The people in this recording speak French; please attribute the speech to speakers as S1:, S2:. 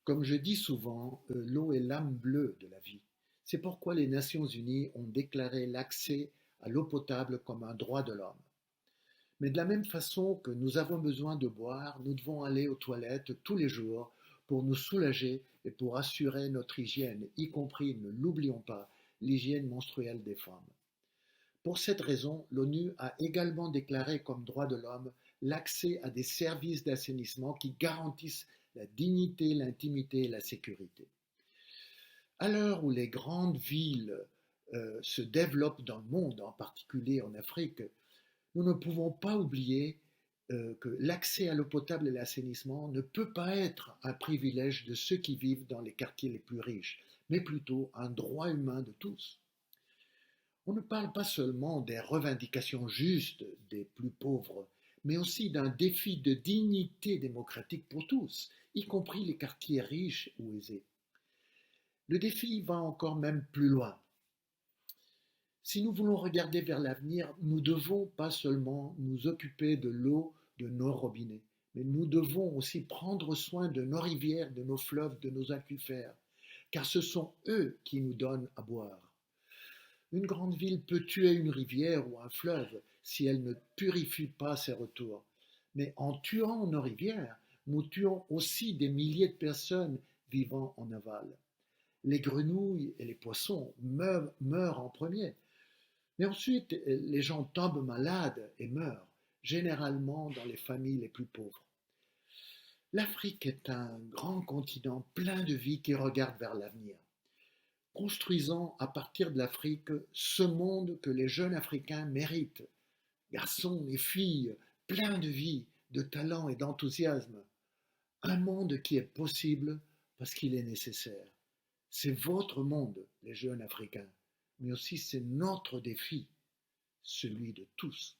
S1: Comme je dis souvent, l'eau est l'âme bleue de la vie. C'est pourquoi les Nations unies ont déclaré l'accès à l'eau potable comme un droit de l'homme. Mais de la même façon que nous avons besoin de boire, nous devons aller aux toilettes tous les jours pour nous soulager et pour assurer notre hygiène, y compris, ne l'oublions pas, l'hygiène menstruelle des femmes. Pour cette raison, l'ONU a également déclaré comme droit de l'homme l'accès à des services d'assainissement qui garantissent la dignité, l'intimité et la sécurité. À l'heure où les grandes villes se développent dans le monde, en particulier en Afrique, nous ne pouvons pas oublier que l'accès à l'eau potable et l'assainissement ne peut pas être un privilège de ceux qui vivent dans les quartiers les plus riches, mais plutôt un droit humain de tous. On ne parle pas seulement des revendications justes des plus pauvres, mais aussi d'un défi de dignité démocratique pour tous, y compris les quartiers riches ou aisés. Le défi va encore même plus loin. Si nous voulons regarder vers l'avenir, nous devons pas seulement nous occuper de l'eau de nos robinets, mais nous devons aussi prendre soin de nos rivières, de nos fleuves, de nos aquifères, car ce sont eux qui nous donnent à boire. Une grande ville peut tuer une rivière ou un fleuve si elle ne purifie pas ses retours. Mais en tuant nos rivières, nous tuons aussi des milliers de personnes vivant en aval. Les grenouilles et les poissons meurent en premier. Mais ensuite, les gens tombent malades et meurent, généralement dans les familles les plus pauvres. L'Afrique est un grand continent plein de vie qui regarde vers l'avenir. Construisons à partir de l'Afrique ce monde que les jeunes Africains méritent. Garçons et filles, pleins de vie, de talent et d'enthousiasme. Un monde qui est possible parce qu'il est nécessaire. C'est votre monde, les jeunes Africains, mais aussi c'est notre défi, celui de tous.